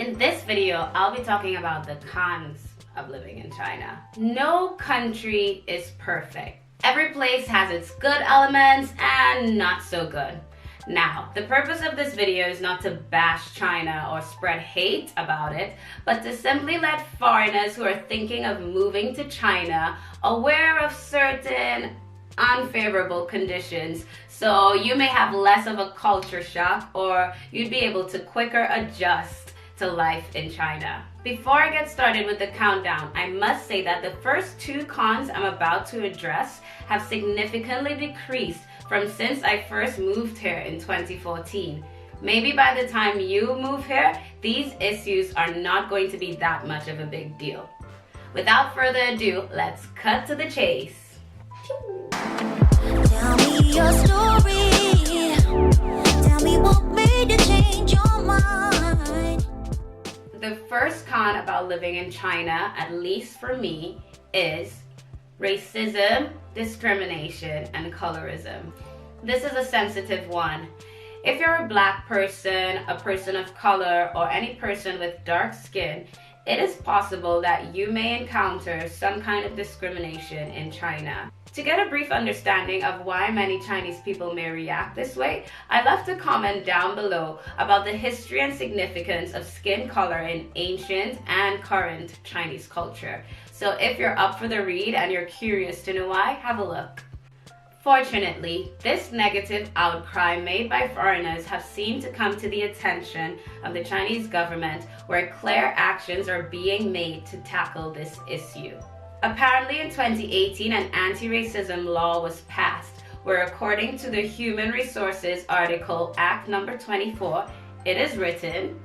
In this video, I'll be talking about the cons of living in China. No country is perfect. Every place has its good elements and not so good. Now, the purpose of this video is not to bash China or spread hate about it, but to simply let foreigners who are thinking of moving to China aware of certain unfavorable conditions, so you may have less of a culture shock or you'd be able to quicker adjust to life in China. Before I get started with the countdown, I must say that the first two cons I'm about to address have significantly decreased from since I first moved here in 2014. Maybe by the time you move here, these issues are not going to be that much of a big deal. Without further ado, let's cut to the chase. Tell me your story. Tell me what made you change your mind. The first con about living in China, at least for me, is racism, discrimination, and colorism. This is a sensitive one. If you're a black person, a person of color, or any person with dark skin, it is possible that you may encounter some kind of discrimination in China. To get a brief understanding of why many Chinese people may react this way, I left a comment down below about the history and significance of skin color in ancient and current Chinese culture. So if you're up for the read and you're curious to know why, have a look. Fortunately, this negative outcry made by foreigners have seemed to come to the attention of the Chinese government, where clear actions are being made to tackle this issue. Apparently in 2018, an anti-racism law was passed, where according to the Human Resources Article Act number 24, it is written,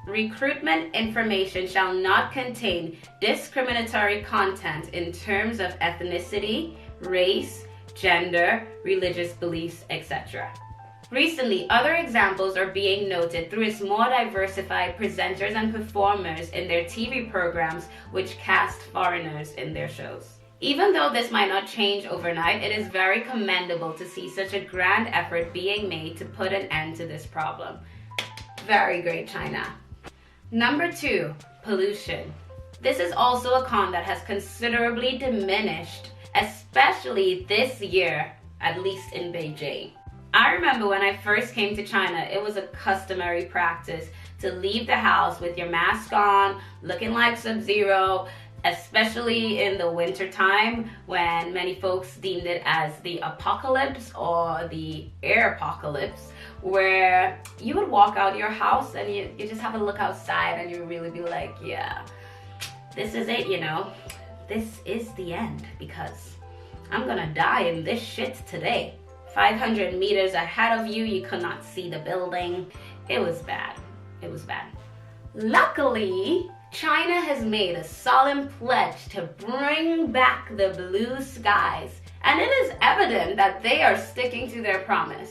recruitment information shall not contain discriminatory content in terms of ethnicity, race, gender, religious beliefs, etc. Recently, other examples are being noted through its more diversified presenters and performers in their TV programs, which cast foreigners in their shows. Even though this might not change overnight, it is very commendable to see such a grand effort being made to put an end to this problem. Very great, China. Number 2, pollution. This is also a con that has considerably diminished, especially this year, at least in Beijing. I remember when I first came to China, it was a customary practice to leave the house with your mask on, looking like Sub-Zero, especially in the winter time when many folks deemed it as the apocalypse or the air apocalypse, where you would walk out your house and you just have a look outside and you really be like, yeah, this is it, you know, this is the end because I'm gonna die in this shit today. 500 meters ahead of you, you could not see the building. It was bad. It was bad. Luckily, China has made a solemn pledge to bring back the blue skies, and it is evident that they are sticking to their promise.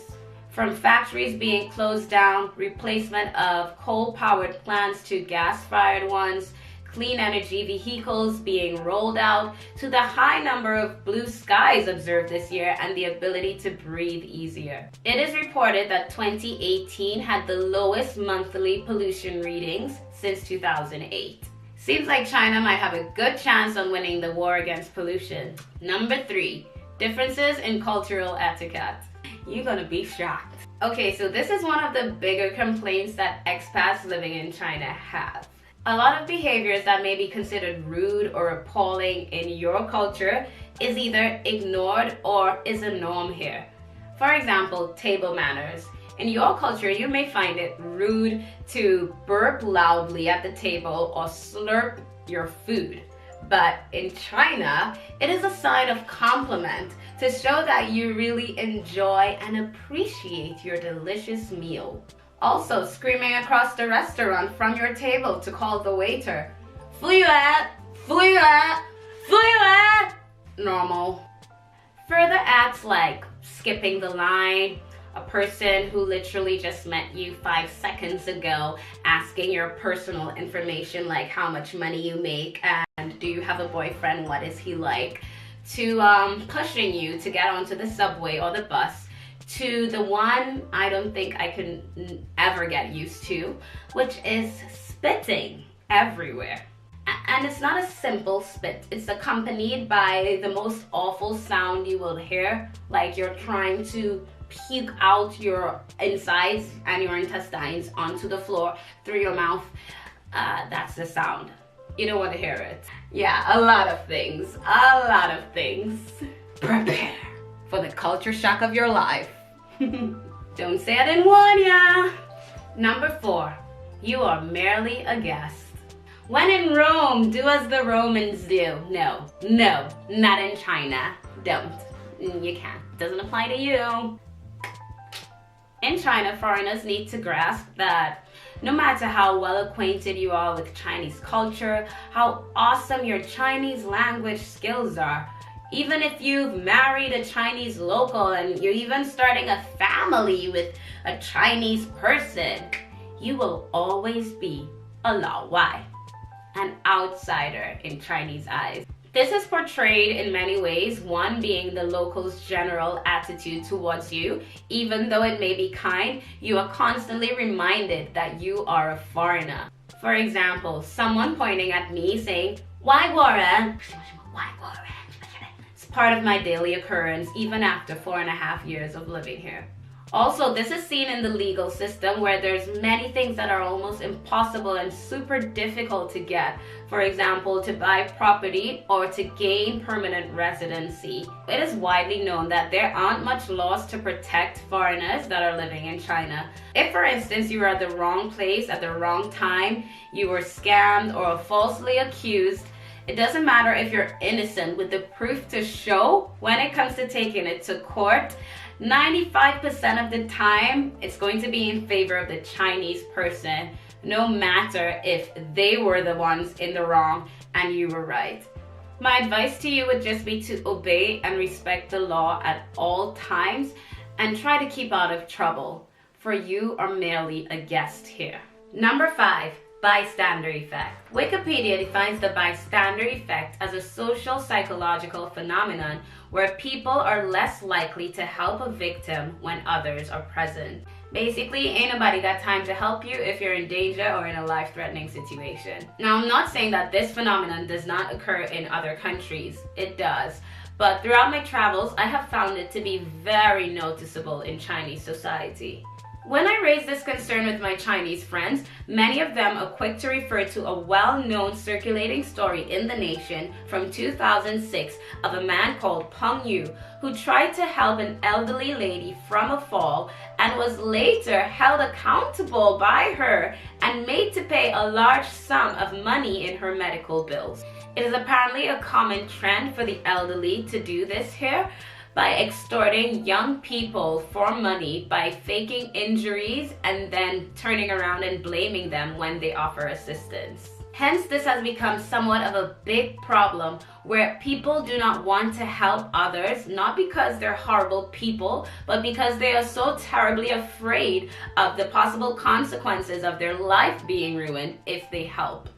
From factories being closed down, replacement of coal-powered plants to gas-fired ones, clean energy vehicles being rolled out, to the high number of blue skies observed this year and the ability to breathe easier. It is reported that 2018 had the lowest monthly pollution readings since 2008. Seems like China might have a good chance on winning the war against pollution. Number 3, differences in cultural etiquette. You're gonna be shocked. Okay, so this is one of the bigger complaints that expats living in China have. A lot of behaviors that may be considered rude or appalling in your culture is either ignored or is a norm here. For example, table manners. In your culture, you may find it rude to burp loudly at the table or slurp your food. But in China, it is a sign of compliment to show that you really enjoy and appreciate your delicious meal. Also, screaming across the restaurant from your table to call the waiter. 服务员,服务员,服务员. Normal. Further acts like skipping the line, a person who literally just met you 5 seconds ago asking your personal information like how much money you make and do you have a boyfriend, what is he like, to pushing you to get onto the subway or the bus, to the one I don't think I can ever get used to, which is spitting everywhere. And it's not a simple spit. It's accompanied by the most awful sound you will hear, like you're trying to puke out your insides and your intestines onto the floor through your mouth. That's the sound. You don't want to hear it. Yeah, a lot of things. A lot of things. Prepare for the culture shock of your life. Don't say I didn't warn ya. Number 4, you are merely a guest. When in Rome, do as the Romans do. No, not in China. Don't. You can't. Doesn't apply to you. In China, foreigners need to grasp that no matter how well acquainted you are with Chinese culture, how awesome your Chinese language skills are, even if you've married a Chinese local and you're even starting a family with a Chinese person, you will always be a Lao Wai, an outsider in Chinese eyes. This is portrayed in many ways, one being the locals' general attitude towards you. Even though it may be kind, you are constantly reminded that you are a foreigner. For example, someone pointing at me saying, "Why Warren?" It's part of my daily occurrence even after 4.5 years of living here. Also, this is seen in the legal system where there's many things that are almost impossible and super difficult to get. For example, to buy property or to gain permanent residency. It is widely known that there aren't much laws to protect foreigners that are living in China. If, for instance, you were at the wrong place at the wrong time, you were scammed or falsely accused, it doesn't matter if you're innocent with the proof to show. When it comes to taking it to court, 95% of the time, it's going to be in favor of the Chinese person, no matter if they were the ones in the wrong and you were right. My advice to you would just be to obey and respect the law at all times and try to keep out of trouble, for you are merely a guest here. Number 5. Bystander effect. Wikipedia defines the bystander effect as a social psychological phenomenon where people are less likely to help a victim when others are present. Basically, ain't nobody got time to help you if you're in danger or in a life-threatening situation. Now, I'm not saying that this phenomenon does not occur in other countries. It does. But throughout my travels, I have found it to be very noticeable in Chinese society. When I raise this concern with my Chinese friends, many of them are quick to refer to a well-known circulating story in the nation from 2006 of a man called Peng Yu who tried to help an elderly lady from a fall and was later held accountable by her and made to pay a large sum of money in her medical bills. It is apparently a common trend for the elderly to do this here, by extorting young people for money by faking injuries and then turning around and blaming them when they offer assistance. Hence, this has become somewhat of a big problem where people do not want to help others, not because they're horrible people, but because they are so terribly afraid of the possible consequences of their life being ruined if they help.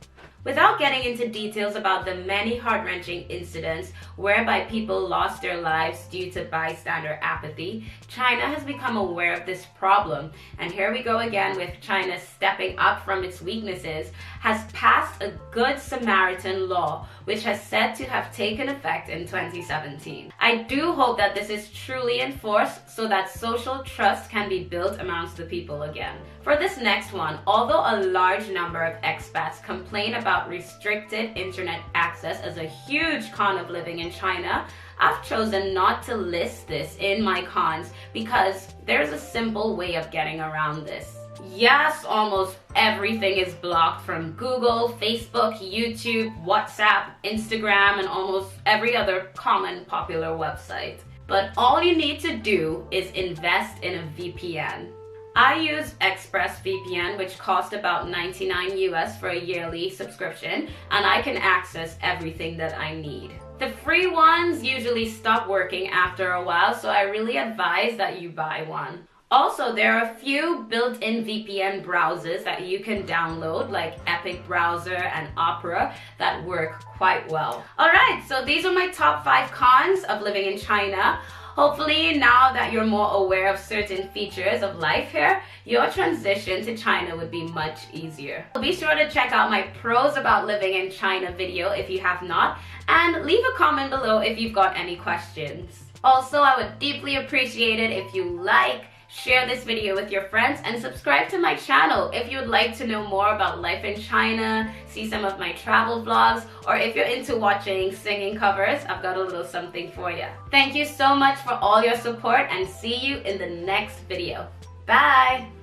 Without getting into details about the many heart-wrenching incidents whereby people lost their lives due to bystander apathy, China has become aware of this problem. And here we go again with China stepping up from its weaknesses, has passed a Good Samaritan law, which has said to have taken effect in 2017. I do hope that this is truly enforced so that social trust can be built amongst the people again. For this next one, although a large number of expats complain about restricted internet access as a huge con of living in China, I've chosen not to list this in my cons because there's a simple way of getting around this. Yes, almost everything is blocked from Google, Facebook, YouTube, WhatsApp, Instagram, and almost every other common popular website. But all you need to do is invest in a VPN. I use ExpressVPN, which costs about $99 US for a yearly subscription, and I can access everything that I need. The free ones usually stop working after a while, so I really advise that you buy one. Also, there are a few built-in VPN browsers that you can download, like Epic Browser and Opera, that work quite well. Alright, so these are my top 5 cons of living in China. Hopefully, now that you're more aware of certain features of life here, your transition to China would be much easier. Be sure to check out my pros about living in China video if you have not, and leave a comment below if you've got any questions. Also, I would deeply appreciate it if you share this video with your friends, and subscribe to my channel if you would like to know more about life in China, see some of my travel vlogs, or if you're into watching singing covers, I've got a little something for you. Thank you so much for all your support, and see you in the next video. Bye!